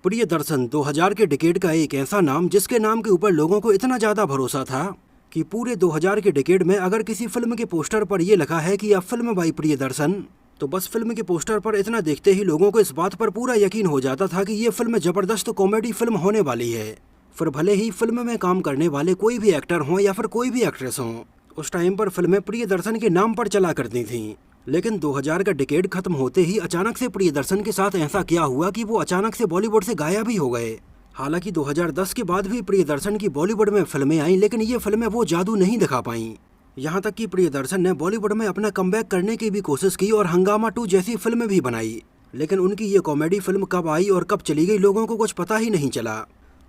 प्रियदर्शन 2000 के डिकेड का एक ऐसा नाम जिसके नाम के ऊपर लोगों को इतना ज़्यादा भरोसा था कि पूरे 2000 के डिकेड में अगर किसी फिल्म के पोस्टर पर यह लिखा है कि यह फिल्म बाई प्रियदर्शन, तो बस फिल्म के पोस्टर पर इतना देखते ही लोगों को इस बात पर पूरा यकीन हो जाता था कि ये फिल्म जबरदस्त कॉमेडी फिल्म होने वाली है। फिर भले ही फिल्म में काम करने वाले कोई भी एक्टर हों या फिर कोई भी एक्ट्रेस हों, उस टाइम पर फिल्में प्रियदर्शन के नाम पर चला करती थीं। लेकिन 2000 का डिकेड खत्म होते ही अचानक से प्रियदर्शन के साथ ऐसा क्या हुआ कि वो अचानक से बॉलीवुड से गायब ही हो गए। हालांकि 2010 के बाद भी प्रियदर्शन की बॉलीवुड में फिल्में आईं, लेकिन ये फिल्में वो जादू नहीं दिखा पाईं। यहाँ तक कि प्रियदर्शन ने बॉलीवुड में अपना कमबैक करने की भी कोशिश की और हंगामा 2 जैसी फिल्म भी बनाई, लेकिन उनकी ये कॉमेडी फिल्म कब आई और कब चली गई लोगों को कुछ पता ही नहीं चला।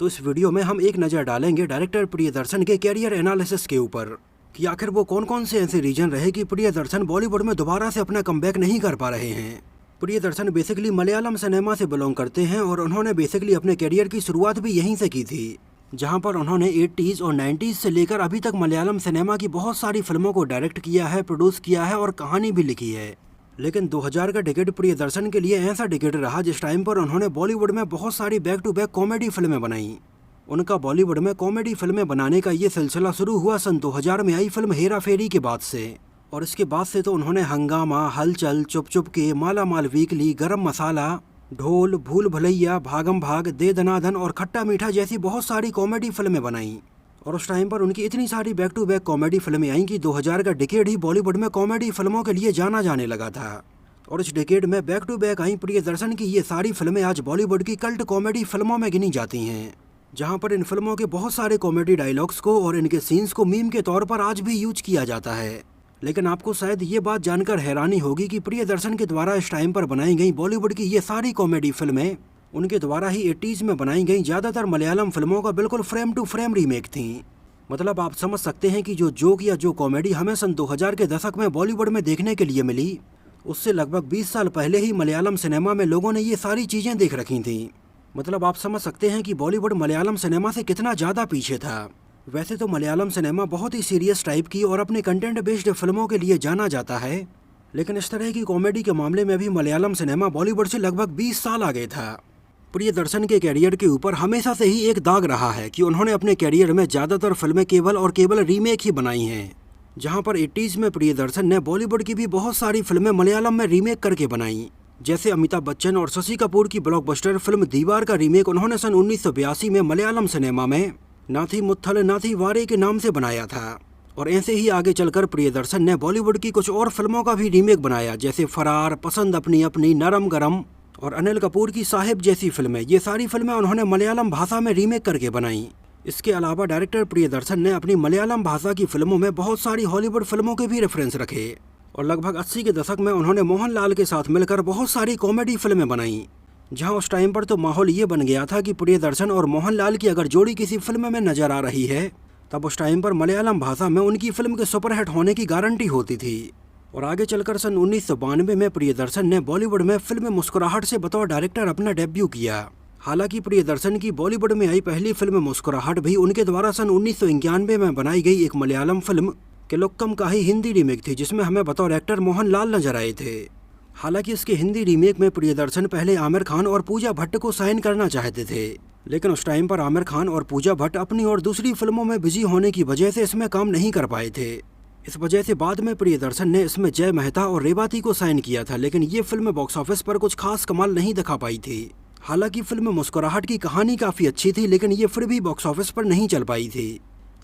तो इस वीडियो में हम एक नज़र डालेंगे डायरेक्टर प्रियदर्शन के कैरियर एनालिसिस के ऊपर कि आखिर वो कौन कौन से ऐसे रीजन रहे कि प्रियदर्शन बॉलीवुड में दोबारा से अपना कमबैक नहीं कर पा रहे हैं। प्रियदर्शन बेसिकली मलयालम सिनेमा से बिलोंग करते हैं और उन्होंने बेसिकली अपने करियर की शुरुआत भी यहीं से की थी, जहां पर उन्होंने 80s और 90s से लेकर अभी तक मलयालम सिनेमा की बहुत सारी फिल्मों को डायरेक्ट किया है, प्रोड्यूस किया है और कहानी भी लिखी है। लेकिन 2000 का डिकेड प्रियदर्शन के लिए ऐसा डिकेड रहा जिस टाइम पर उन्होंने बॉलीवुड में बहुत सारी बैक टू बैक कॉमेडी फिल्में बनाई। उनका बॉलीवुड में कॉमेडी फिल्में बनाने का ये सिलसिला शुरू हुआ सन 2000 में आई फिल्म हेरा फेरी के बाद से, और इसके बाद से तो उन्होंने हंगामा, हलचल, चुप चुप के, माला माल वीकली, गरम मसाला, ढोल, भूल भुलैया, भागम भाग, दे दनादन और खट्टा मीठा जैसी बहुत सारी कॉमेडी फिल्में बनाई। और उस टाइम पर उनकी इतनी सारी बैक टू बैक कॉमेडी फिल्में आई कि 2000 का डिकेड ही बॉलीवुड में कॉमेडी फिल्मों के लिए जाना जाने लगा था। और इस डिकेड में बैक टू बैक आई प्रियदर्शन की ये सारी फिल्में आज बॉलीवुड की कल्ट कॉमेडी फिल्मों में गिनी जाती हैं, जहां पर इन फिल्मों के बहुत सारे कॉमेडी डायलॉग्स को और इनके सीन्स को मीम के तौर पर आज भी यूज किया जाता है। लेकिन आपको शायद ये बात जानकर हैरानी होगी कि प्रियदर्शन के द्वारा इस टाइम पर बनाई गई बॉलीवुड की ये सारी कॉमेडी फिल्में उनके द्वारा ही 80s में बनाई गई ज़्यादातर मलयालम फिल्मों का बिल्कुल फ्रेम टू फ्रेम रीमेक थी। मतलब आप समझ सकते हैं कि जो जोक या जो कॉमेडी हमें सन 2000 के दशक में बॉलीवुड में देखने के लिए मिली, उससे लगभग 20 साल पहले ही मलयालम सिनेमा में लोगों ने ये सारी चीज़ें देख रखी थी। मतलब आप समझ सकते हैं कि बॉलीवुड मलयालम सिनेमा से कितना ज़्यादा पीछे था। वैसे तो मलयालम सिनेमा बहुत ही सीरियस टाइप की और अपने कंटेंट बेस्ड फिल्मों के लिए जाना जाता है, लेकिन इस तरह की कॉमेडी के मामले में भी मलयालम सिनेमा बॉलीवुड से लगभग 20 साल आगे था। प्रियदर्शन के कैरियर के ऊपर हमेशा से ही एक दाग रहा है कि उन्होंने अपने कैरियर में ज़्यादातर फिल्में केवल रीमेक ही बनाई हैं, जहाँ पर 80s में प्रियदर्शन ने बॉलीवुड की भी बहुत सारी फिल्में मलयालम में रीमेक करके बनाई। जैसे अमिताभ बच्चन और शशि कपूर की ब्लॉकबस्टर फिल्म दीवार का रीमेक उन्होंने सन 1982 में मलयालम सिनेमा में नाथी मुत्थल नाथी वारे के नाम से बनाया था। और ऐसे ही आगे चलकर प्रियदर्शन ने बॉलीवुड की कुछ और फिल्मों का भी रीमेक बनाया, जैसे फरार, पसंद अपनी अपनी, नरम गरम और अनिल कपूर की साहिब जैसी फिल्में। ये सारी फिल्में उन्होंने मलयालम भाषा में रीमेक करके बनाई। इसके अलावा डायरेक्टर प्रियदर्शन ने अपनी मलयालम भाषा की फिल्मों में बहुत सारी हॉलीवुड फिल्मों के भी रेफरेंस रखे, और लगभग 80 के दशक में उन्होंने मोहनलाल के साथ मिलकर बहुत सारी कॉमेडी फिल्में बनाई, जहां उस टाइम पर तो माहौल ये बन गया था कि प्रियदर्शन और मोहनलाल की अगर जोड़ी किसी फिल्म में नजर आ रही है, तब उस टाइम पर मलयालम भाषा में उनकी फिल्म के सुपरहिट होने की गारंटी होती थी। और आगे चलकर सन 1992 में प्रियदर्शन ने बॉलीवुड में फिल्म मुस्कुराहट से बतौर डायरेक्टर अपना डेब्यू किया। हालांकि प्रियदर्शन की बॉलीवुड में आई पहली फिल्म मुस्कुराहट भी उनके द्वारा सन 1991 में बनाई गई एक मलयालम फिल्म केलुक्कम का ही हिंदी रीमेक थी, जिसमें हमें बतौर एक्टर मोहनलाल नजर आए थे। हालांकि इसके हिंदी रीमेक में प्रियदर्शन पहले आमिर खान और पूजा भट्ट को साइन करना चाहते थे, लेकिन उस टाइम पर आमिर खान और पूजा भट्ट अपनी और दूसरी फिल्मों में बिजी होने की वजह से इसमें काम नहीं कर पाए थे। इस वजह से बाद में प्रियदर्शन ने इसमें जय मेहता और रेवाती को साइन किया था, लेकिन ये फिल्म बॉक्स ऑफिस पर कुछ खास कमाल नहीं दिखा पाई थी। हालांकि फिल्म मुस्कुराहट की कहानी काफ़ी अच्छी थी, लेकिन ये फिर भी बॉक्स ऑफिस पर नहीं चल पाई थी।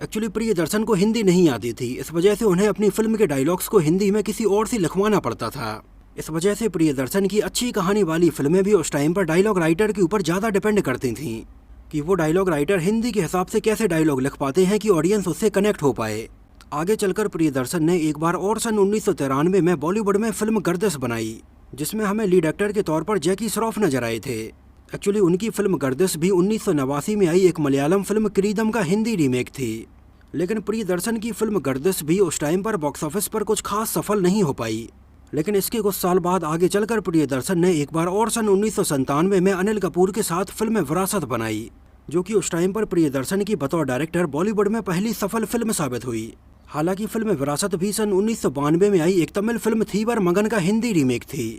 एक्चुअली प्रियदर्शन को हिंदी नहीं आती थी, इस वजह से उन्हें अपनी फिल्म के डायलॉग्स को हिंदी में किसी और से लिखवाना पड़ता था। इस वजह से प्रियदर्शन की अच्छी कहानी वाली फिल्में भी उस टाइम पर डायलॉग राइटर के ऊपर ज़्यादा डिपेंड करती थीं कि वो डायलॉग राइटर हिंदी के हिसाब से कैसे डायलॉग लिख पाते हैं कि ऑडियंस उससे कनेक्ट हो पाए। आगे चलकर प्रियदर्शन ने एक बार और सन 1993 में बॉलीवुड में फिल्म गर्दिश बनाई, जिसमें हमें लीड एक्टर के तौर पर जैकी श्रॉफ नजर आए थे। एक्चुअली उनकी फिल्म गर्दिश भी 1989 में आई एक मलयालम फिल्म किरीदम का हिंदी रीमेक थी, लेकिन प्रियदर्शन की फिल्म गर्दिश भी उस टाइम पर बॉक्स ऑफिस पर कुछ खास सफल नहीं हो पाई। लेकिन इसके कुछ साल बाद आगे चलकर प्रियदर्शन ने एक बार और सन 1997 में अनिल कपूर के साथ फिल्म विरासत बनाई, जो कि उस टाइम पर प्रियदर्शन की बतौर डायरेक्टर बॉलीवुड में पहली सफल फिल्म साबित हुई। हालांकि फिल्म विरासत भी सन 1992 में आई एक तमिल फिल्म थीवर मगन का हिंदी रीमेक थी।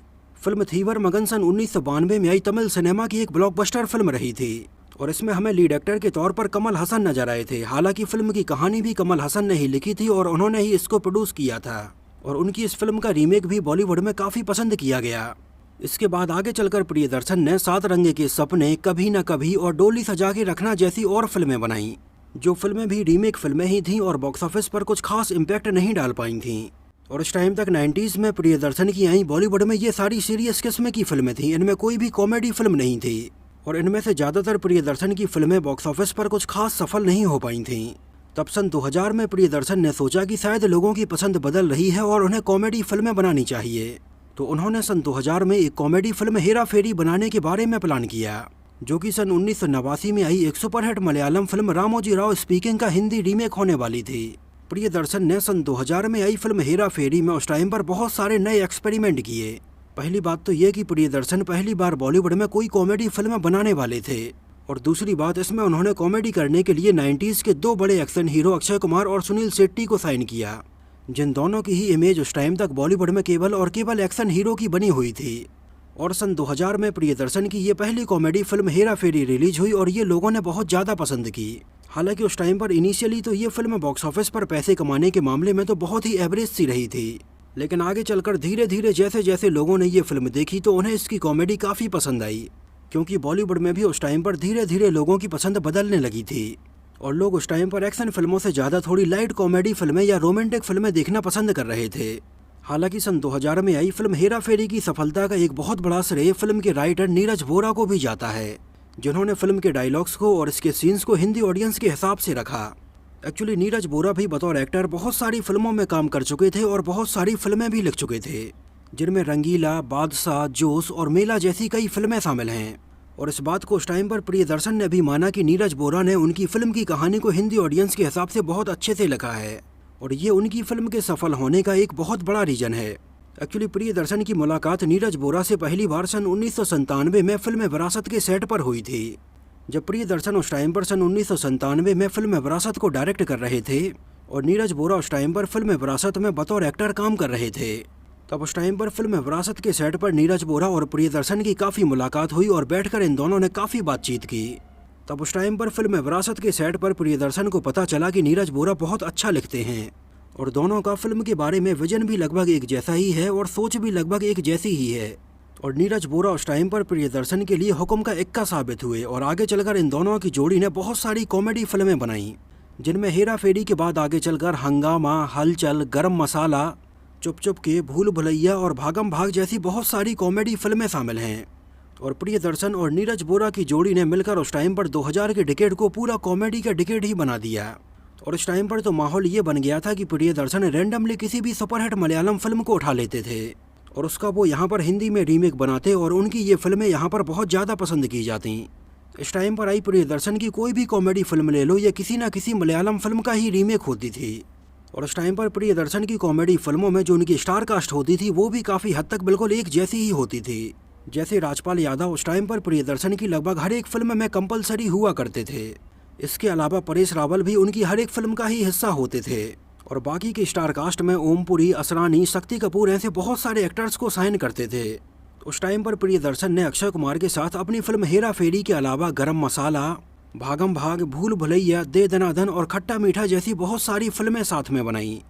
फिल्म थीवर मगन सन 1992 में आई तमिल सिनेमा की एक ब्लॉकबस्टर फिल्म रही थी और इसमें हमें लीड एक्टर के तौर पर कमल हसन नजर आए थे। हालांकि फिल्म की कहानी भी कमल हसन ने ही लिखी थी और उन्होंने ही इसको प्रोड्यूस किया था और उनकी इस फिल्म का रीमेक भी बॉलीवुड में काफ़ी पसंद किया गया। इसके बाद आगे चलकर प्रियदर्शन ने सात रंगे के सपने, कभी न कभी और डोली सजा के रखना जैसी और फिल्में बनाई, जो फिल्में भी रीमेक फिल्में ही थीं और बॉक्स ऑफिस पर कुछ खास इम्पैक्ट नहीं डाल पाई थीं। और इस टाइम तक 90s में प्रियदर्शन की आई बॉलीवुड में ये सारी सीरियस किस्म की फिल्में थीं, इनमें कोई भी कॉमेडी फिल्म नहीं थी और इनमें से ज़्यादातर प्रियदर्शन की फिल्में बॉक्स ऑफिस पर कुछ खास सफल नहीं हो पाई थीं। तब सन 2000 में प्रियदर्शन ने सोचा कि शायद लोगों की पसंद बदल रही है और उन्हें कॉमेडी फिल्में बनानी चाहिए, तो उन्होंने सन 2000 में एक कॉमेडी फिल्म हेरा फेरी बनाने के बारे में प्लान किया, जो कि सन 1989 में आई एक superhit Malayalam film Ramoji Rao speaking का हिंदी रीमेक होने वाली थी। प्रियदर्शन ने सन 2000 में आई फिल्म हेरा फेरी में उस टाइम पर बहुत सारे नए एक्सपेरिमेंट किए। पहली बात तो ये कि प्रियदर्शन पहली बार बॉलीवुड में कोई कॉमेडी फिल्म बनाने वाले थे और दूसरी बात, इसमें उन्होंने कॉमेडी करने के लिए 90s के दो बड़े एक्शन हीरो अक्षय कुमार और सुनील शेट्टी को साइन किया, जिन दोनों की ही इमेज उस टाइम तक बॉलीवुड में केवल एक्शन हीरो की बनी हुई थी। और सन 2000 में प्रियदर्शन की ये पहली कॉमेडी फिल्म हेरा फेरी रिलीज हुई और ये लोगों ने बहुत ज़्यादा पसंद की। हालांकि उस टाइम पर इनिशियली तो ये फिल्म बॉक्स ऑफिस पर पैसे कमाने के मामले में तो बहुत ही एवरेज सी रही थी, लेकिन आगे चलकर धीरे धीरे जैसे जैसे लोगों ने ये फिल्म देखी तो उन्हें इसकी कॉमेडी काफ़ी पसंद आई, क्योंकि बॉलीवुड में भी उस टाइम पर धीरे धीरे लोगों की पसंद बदलने लगी थी और लोग उस टाइम पर एक्शन फिल्मों से ज़्यादा थोड़ी लाइट कॉमेडी फिल्में या रोमांटिक फिल्में देखना पसंद कर रहे थे। हालांकि सन 2000 में आई फिल्म हेरा फेरी की सफलता का एक बहुत बड़ा श्रेय फिल्म के राइटर नीरज वोरा को भी जाता है, जिन्होंने फिल्म के डायलॉग्स को और इसके सीन्स को हिंदी ऑडियंस के हिसाब से रखा। एक्चुअली नीरज वोरा भी बतौर एक्टर बहुत सारी फिल्मों में काम कर चुके थे और बहुत सारी फिल्में भी लिख चुके थे, जिनमें रंगीला, बादशाह, जोश और मेला जैसी कई फिल्में शामिल हैं। और इस बात को उस टाइम पर प्रियदर्शन ने भी माना कि नीरज वोरा ने उनकी फिल्म की कहानी को हिंदी ऑडियंस के हिसाब से बहुत अच्छे से लिखा है और ये उनकी फिल्म के सफल होने का एक बहुत बड़ा रीजन है। एक्चुअली प्रियदर्शन की मुलाकात नीरज वोरा से पहली बार सन 1997 में फिल्म विरासत के सेट पर हुई थी, जब प्रियदर्शन उस टाइम पर सन 1997 में फिल्म विरासत को डायरेक्ट कर रहे थे और नीरज वोरा उस टाइम पर फिल्म विरासत में बतौर एक्टर काम कर रहे थे। तब उस टाइम पर फिल्म विरासत के सेट पर नीरज वोरा और प्रियदर्शन की काफ़ी मुलाकात हुई और बैठकर इन दोनों ने काफ़ी बातचीत की। तब उस टाइम पर फिल्म विरासत के सेट पर प्रियदर्शन को पता चला कि नीरज वोरा बहुत अच्छा लिखते हैं और दोनों का फिल्म के बारे में विजन भी लगभग एक जैसा ही है और सोच भी लगभग एक जैसी ही है। और नीरज वोरा उस टाइम पर प्रियदर्शन के लिए हुक्म का इक्का साबित हुए और आगे चलकर इन दोनों की जोड़ी ने बहुत सारी कॉमेडी फिल्में बनाई, जिनमें हेरा फेरी के बाद आगे चलकर हंगामा, हलचल, गरम मसाला, चुप चुप के, भूल भुलैया और भागम भाग जैसी बहुत सारी कॉमेडी फिल्में शामिल हैं। और प्रियदर्शन और नीरज वोरा की जोड़ी ने मिलकर उस टाइम पर 2000 के डिकेड को पूरा कॉमेडी का डिकेड ही बना दिया। और इस टाइम पर तो माहौल ये बन गया था कि प्रियदर्शन रैंडमली किसी भी सुपरहिट मलयालम फिल्म को उठा लेते थे और उसका वो यहाँ पर हिंदी में रीमेक बनाते और उनकी ये फिल्में यहाँ पर बहुत ज़्यादा पसंद की जाती। इस टाइम पर आई प्रियदर्शन की कोई भी कॉमेडी फिल्म ले लो, ये किसी न किसी मलयालम फिल्म का ही रीमेक होती थी। और उस टाइम पर प्रियदर्शन की कॉमेडी फिल्मों में जो उनकी स्टार कास्ट होती थी वो भी काफ़ी हद तक बिल्कुल एक जैसी ही होती थी। जैसे राजपाल यादव उस टाइम पर प्रियदर्शन की लगभग हर एक फिल्म में कंपलसरी हुआ करते थे। इसके अलावा परेश रावल भी उनकी हर एक फिल्म का ही हिस्सा होते थे और बाकी की स्टार कास्ट में ओमपुरी, असरानी, शक्ति कपूर ऐसे बहुत सारे एक्टर्स को साइन करते थे। उस टाइम पर प्रियदर्शन ने अक्षय कुमार के साथ अपनी फिल्म हेरा फेरी के अलावा गरम मसाला, भागम भाग, भूल भुलैया, दे दनादन और खट्टा मीठा जैसी बहुत सारी फिल्में साथ में बनाई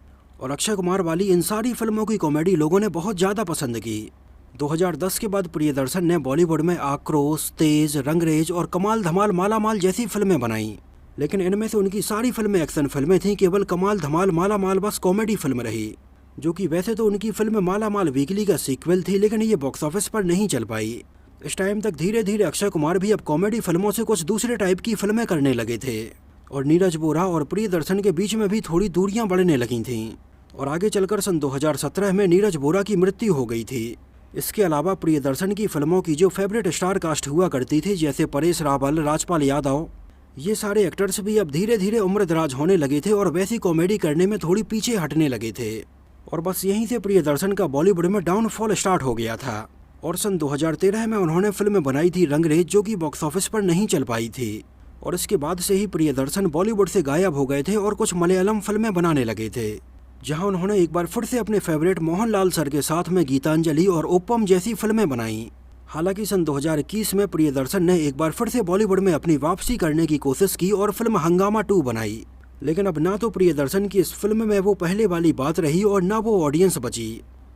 और अक्षय कुमार वाली इन सारी फिल्मों की कॉमेडी लोगों ने बहुत ज़्यादा पसंद की। 2010 के बाद प्रियदर्शन ने बॉलीवुड में आक्रोश, तेज, रंगरेज और कमाल धमाल माला माल जैसी फिल्में बनाई, लेकिन इनमें से उनकी सारी फिल्में एक्शन फिल्में थीं। केवल कमाल धमाल माला माल बस कॉमेडी फिल्म रही, जो कि वैसे तो उनकी फिल्म माला माल वीकली का सीक्वल थी, लेकिन ये बॉक्स ऑफिस पर नहीं चल पाई। इस टाइम तक धीरे धीरे अक्षय कुमार भी अब कॉमेडी फिल्मों से कुछ दूसरे टाइप की फिल्में करने लगे थे और नीरज वोरा और प्रियदर्शन के बीच में भी थोड़ी दूरियां बढ़ने लगी थीं। और आगे चलकर सन 2017 में नीरज वोरा की मृत्यु हो गई थी। इसके अलावा प्रियदर्शन की फिल्मों की जो फेवरेट स्टार कास्ट हुआ करती थी, जैसे परेश रावल, राजपाल यादव, ये सारे एक्टर्स भी अब धीरे धीरे उम्र दराज होने लगे थे और वैसी कॉमेडी करने में थोड़ी पीछे हटने लगे थे और बस यहीं से प्रियदर्शन का बॉलीवुड में डाउनफॉल स्टार्ट हो गया था। और सन 2013 में उन्होंने फिल्म बनाई थी रंगरेज, जो कि बॉक्स ऑफिस पर नहीं चल पाई थी और इसके बाद से ही प्रियदर्शन बॉलीवुड से गायब हो गए थे और कुछ मलयालम फिल्में बनाने लगे थे, जहां उन्होंने एक बार फिर से अपने फेवरेट मोहनलाल सर के साथ में गीतांजलि और ओप्पम जैसी फिल्में बनाई। हालांकि सन 2021 में प्रियदर्शन ने एक बार फिर से बॉलीवुड में अपनी वापसी करने की कोशिश की और फिल्म हंगामा 2 बनाई। लेकिन अब ना तो प्रियदर्शन की इस फिल्म में वो पहले वाली बात रही और ना वो ऑडियंस बची।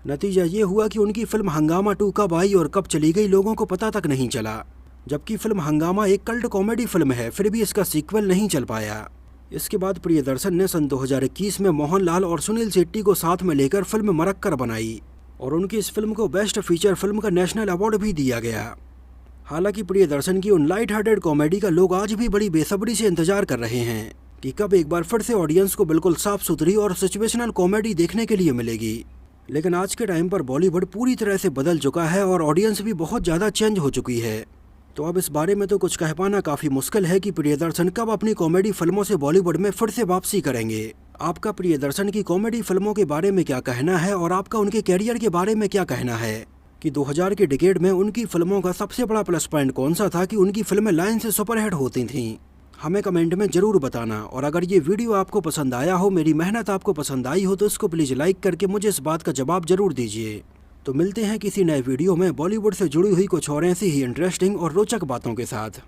नतीजा ये हुआ कि उनकी फिल्म हंगामा 2 कब आई और कब चली गई लोगों को पता तक नहीं चला। जबकि फिल्म हंगामा एक कल्ट कॉमेडी फिल्म है, फिर भी इसका सीक्वल नहीं चल पाया। इसके बाद प्रियदर्शन ने सन 2021 में मोहनलाल और सुनील शेट्टी को साथ में लेकर फिल्म मरक्कर बनाई और उनकी इस फिल्म को बेस्ट फीचर फिल्म का नेशनल अवार्ड भी दिया गया। हालांकि प्रियदर्शन की उन लाइट हार्टेड कॉमेडी का लोग आज भी बड़ी बेसब्री से इंतजार कर रहे हैं कि कब एक बार फिर से ऑडियंस को बिल्कुल साफ सुथरी और सिचुएशनल कॉमेडी देखने के लिए मिलेगी। लेकिन आज के टाइम पर बॉलीवुड पूरी तरह से बदल चुका है और ऑडियंस भी बहुत ज़्यादा चेंज हो चुकी है। तो अब इस बारे में तो कुछ कह पाना काफ़ी मुश्किल है कि प्रियदर्शन कब अपनी कॉमेडी फिल्मों से बॉलीवुड में फिर से वापसी करेंगे। आपका प्रियदर्शन की कॉमेडी फिल्मों के बारे में क्या कहना है और आपका उनके कैरियर के बारे में क्या कहना है कि 2000 के डिकेड में उनकी फिल्मों का सबसे बड़ा प्लस पॉइंट कौन सा था कि उनकी फिल्में लाइन से सुपरहिट होती थीं? हमें कमेंट में ज़रूर बताना। और अगर ये वीडियो आपको पसंद आया हो, मेरी मेहनत आपको पसंद आई हो, तो इसको प्लीज़ लाइक करके मुझे इस बात का जवाब ज़रूर दीजिए। तो मिलते हैं किसी नए वीडियो में बॉलीवुड से जुड़ी हुई कुछ और ऐसी ही इंटरेस्टिंग और रोचक बातों के साथ।